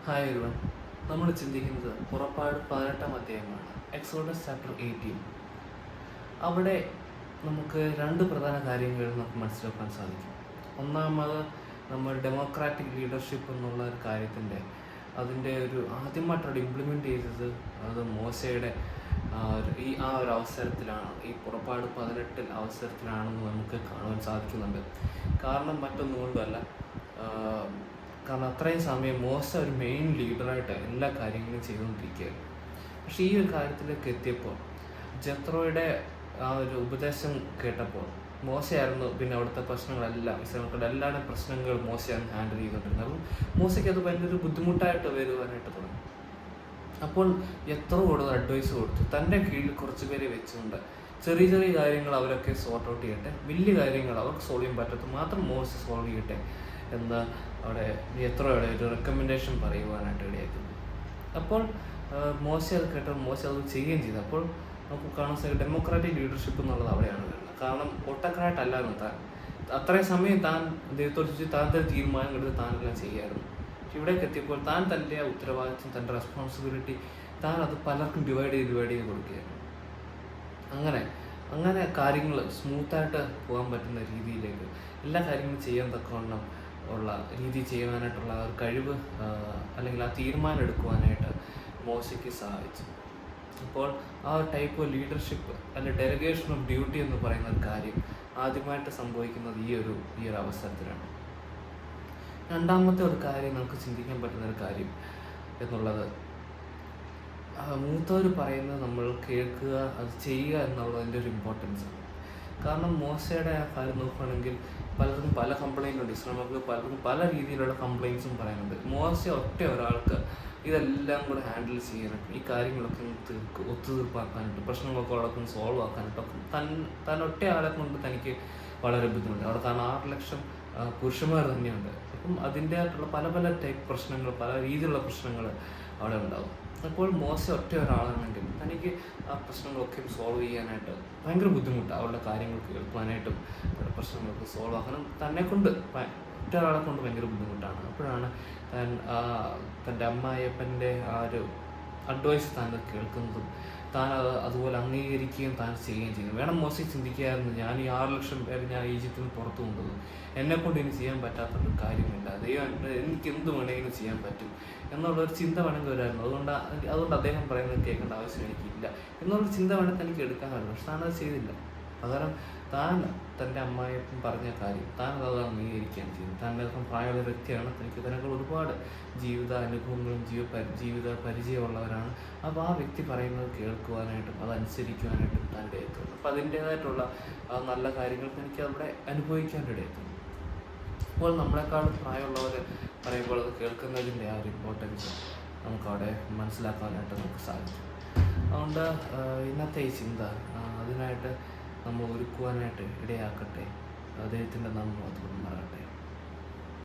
Hi everyone. നമ്മൾ ചിന്തിക്കുന്നത് പുറപ്പാട് 18-ാം അധ്യായമാണ്, എക്സോഡസ് ചാപ്റ്റർ 18. അവിടെ നമുക്ക് രണ്ട് പ്രധാന കാര്യങ്ങൾ നമുക്ക് മനസ്സിലാക്കാൻ സാധിക്കും. ഒന്നാമത് നമ്മൾ ഡെമോക്രാറ്റിക് ലീഡർഷിപ്പ് എന്നുള്ള ഒരു കാര്യത്തിൻ്റെ അതിൻ്റെ ഒരു ആദ്യമായിട്ടവിടെ ഇംപ്ലിമെൻ്റ് ചെയ്തത് അത് മോശയുടെ ഒരു അവസരത്തിലാണ്, ഈ പുറപ്പാട് 18 അവസരത്തിലാണെന്ന് നമുക്ക് കാണുവാൻ സാധിക്കുന്നുണ്ട്. കാരണം മറ്റൊന്നുകൊണ്ടല്ല, കാരണം അത്രയും സമയം മോശ ഒരു മെയിൻ ലീഡറായിട്ട് എല്ലാ കാര്യങ്ങളും ചെയ്തുകൊണ്ടിരിക്കുകയായിരുന്നു. പക്ഷേ ഈ ഒരു കാര്യത്തിലേക്ക് എത്തിയപ്പോൾ ജത്രോയുടെ ആ ഒരു ഉപദേശം കേട്ടപ്പോൾ മോശയായിരുന്നു പിന്നെ അവിടുത്തെ പ്രശ്നങ്ങളെല്ലാം, ഇസ്രായേൽക്കാരുടെ എല്ലാവരുടെയും പ്രശ്നങ്ങൾ മോശയാണ് ഹാൻഡിൽ ചെയ്തുകൊണ്ടിരുന്നത്. അപ്പം മോശയ്ക്ക് അത് ഭയങ്കര വരുവാനായിട്ട് തുടങ്ങി. അപ്പോൾ എത്ര കൂടുതൽ അഡ്വൈസ് കൊടുത്തു, തൻ്റെ കീഴിൽ കുറച്ച് പേരെ വെച്ചുകൊണ്ട് ചെറിയ ചെറിയ കാര്യങ്ങൾ അവരൊക്കെ സോർട്ട് ഔട്ട് ചെയ്യട്ടെ, വലിയ കാര്യങ്ങൾ അവർക്ക് സോൾവ് ചെയ്യാൻ പറ്റത്ത് മാത്രം മോശ സോൾവ് ചെയ്യട്ടെ എന്ന് അവിടെ എത്രയുടെ ഒരു റെക്കമെൻഡേഷൻ പറയുവാനായിട്ട് ഇടയാക്കുന്നു. അപ്പോൾ മോശ അത് കേട്ടോ, മോശ അത് ചെയ്യുകയും ചെയ്തു. അപ്പോൾ നമുക്ക് കാണാൻ സാധിക്കും ഡെമോക്രാറ്റിക് ലീഡർഷിപ്പ് എന്നുള്ളത് അവിടെയാണ് വരുന്നത്. കാരണം ഓട്ടോക്രാറ്റ് അല്ലായിരുന്നു താൻ. അത്രയും സമയം താൻ ദൈവത്തോട് ചോദിച്ച് താൻ തന്നെ തീരുമാനം എടുത്ത് താനെല്ലാം ചെയ്യായിരുന്നു. ഇവിടേക്ക് എത്തിയപ്പോൾ താൻ തൻ്റെ ഉത്തരവാദിത്വം, തൻ്റെ റെസ്പോൺസിബിലിറ്റി താൻ അത് പലർക്കും ഡിവൈഡ് ചെയ്ത് കൊടുക്കുകയായിരുന്നു. അങ്ങനെ കാര്യങ്ങൾ സ്മൂത്തായിട്ട് പോകാൻ പറ്റുന്ന രീതിയിലേക്ക് എല്ലാ കാര്യങ്ങളും ചെയ്യാൻ തക്കവണ്ണം ഉള്ള രീതി ചെയ്യുവാനായിട്ടുള്ള ഒരു കഴിവ് അല്ലെങ്കിൽ ആ തീരുമാനം എടുക്കുവാനായിട്ട് മോശയ്ക്ക് സാധിച്ചു. അപ്പോൾ ആ ടൈപ്പ് ഓഫ് ലീഡർഷിപ്പ് അല്ലെങ്കിൽ ഡെലിഗേഷൻ ഓഫ് ഡ്യൂട്ടി എന്ന് പറയുന്ന ഒരു കാര്യം ആദ്യമായിട്ട് സംഭവിക്കുന്നത് ഈ ഒരു അവസരത്തിലാണ്. രണ്ടാമത്തെ ഒരു കാര്യം നമുക്ക് ചിന്തിക്കാൻ പറ്റുന്ന ഒരു കാര്യം എന്നുള്ളത്, മൂത്തവർ പറയുന്നത് നമ്മൾ കേൾക്കുക, അത് ചെയ്യുക എന്നുള്ളതിൻ്റെ ഒരു ഇമ്പോർട്ടൻസ് ആണ്. കാരണം മോശയുടെ ആ കാര്യം നോക്കുകയാണെങ്കിൽ പലർക്കും പല കംപ്ലയിൻ്റ് ഉണ്ട്. ഇസ്ലാമിക്ക് പലർക്കും പല രീതിയിലുള്ള കംപ്ലയിൻസും പറയുന്നുണ്ട്. മോശ ഒറ്റ ഒരാൾക്ക് ഇതെല്ലാം കൂടെ ഹാൻഡിൽ ചെയ്യാനായിട്ട്, ഈ കാര്യങ്ങളൊക്കെ ഒത്തുതീർപ്പാക്കാനായിട്ട്, പ്രശ്നങ്ങളൊക്കെ അവിടെ സോൾവ് ആക്കാനായിട്ടൊക്കെ താൻ ഒറ്റ ആളെ കൊണ്ട് തനിക്ക് വളരെ ബുദ്ധിമുട്ട്. അവിടെ കാരണം 6 ലക്ഷം പുരുഷന്മാർ തന്നെയുണ്ട്. അപ്പം അതിൻ്റെ ആയിട്ടുള്ള പല പല ടൈപ്പ് പ്രശ്നങ്ങൾ, പല രീതിയിലുള്ള പ്രശ്നങ്ങൾ അവിടെ ഉണ്ടാകും. അപ്പോൾ മോശ ഒറ്റ ഒരാളാണെങ്കിൽ തനിക്ക് ആ പ്രശ്നങ്ങളൊക്കെ സോൾവ് ചെയ്യാനായിട്ട് ഭയങ്കര ബുദ്ധിമുട്ടാണ്. അവരുടെ കാര്യങ്ങൾ കേൾക്കാനായിട്ടും അവരുടെ പ്രശ്നങ്ങളൊക്കെ സോൾവ് ആക്കാനും തന്നെക്കൊണ്ട് ഒറ്റ ഒരാളെ കൊണ്ട് ഭയങ്കര ബുദ്ധിമുട്ടാണ്. അപ്പോഴാണ് താൻ തൻ്റെ അമ്മായിയപ്പൻ്റെ ആ ഒരു അഡ്വൈസ് താൻ കേൾക്കുന്നതും താൻ അതുപോലെ അംഗീകരിക്കുകയും താൻ ചെയ്യുകയും ചെയ്യുന്നു. വേണം മോശ ചിന്തിക്കുകയായിരുന്നു, ഞാൻ ഈ 6 ലക്ഷം പേര് ഞാൻ ഈജിപ്തിൽ നിന്ന് പുറത്തു കൊണ്ടത് എന്നെക്കൊണ്ട് ഇനി ചെയ്യാൻ പറ്റാത്തൊരു കാര്യമില്ല, ദൈവം എനിക്ക് എന്ത് വേണമെങ്കിലും ചെയ്യാൻ പറ്റും എന്നുള്ളൊരു ചിന്ത വേണമെങ്കിൽ വരായിരുന്നു. അതുകൊണ്ട് അദ്ദേഹം പറയുന്നത് കേൾക്കേണ്ട ആവശ്യം എനിക്കില്ല എന്നുള്ളൊരു ചിന്ത വേണമെങ്കിൽ എനിക്ക് എടുക്കാമായിരുന്നു. പക്ഷെ താനത് ചെയ്തില്ല. പകരം താൻ തൻ്റെ അമ്മായിയപ്പൻ പറഞ്ഞ കാര്യം താൻ അത് അംഗീകരിക്കുകയാണ് ചെയ്യുന്നത്. താൻ പ്രായമുള്ള വ്യക്തിയാണ്, തനിക്ക് ഇതിനേക്കാൾ ഒരുപാട് ജീവിത അനുഭവങ്ങളും ജീവിത പരിചയമുള്ളവരാണ്. അപ്പോൾ ആ വ്യക്തി പറയുന്നത് കേൾക്കുവാനായിട്ടും അതനുസരിക്കുവാനായിട്ടും താൻ ഇടയെത്തുന്നു. അപ്പോൾ അതിൻ്റേതായിട്ടുള്ള നല്ല കാര്യങ്ങൾ തനിക്ക് അവിടെ അനുഭവിക്കാനിടയെത്തുന്നു. അപ്പോൾ നമ്മളെക്കാൾ പ്രായമുള്ളവർ പറയുമ്പോൾ അത് കേൾക്കുന്നതിൻ്റെ ആ ഒരു ഇമ്പോർട്ടൻസ് നമുക്കവിടെ മനസ്സിലാക്കാനായിട്ട് നമുക്ക് സാധിക്കും. അതുകൊണ്ട് ഇന്നത്തെ ഈ ചിന്ത അതിനായിട്ട് നമ്മൾ ഒരുക്കുവാനായിട്ട് ഇടയാക്കട്ടെ. ദൈവത്തിൻ്റെ നാമം അതുകൊണ്ട് മാറട്ടെ.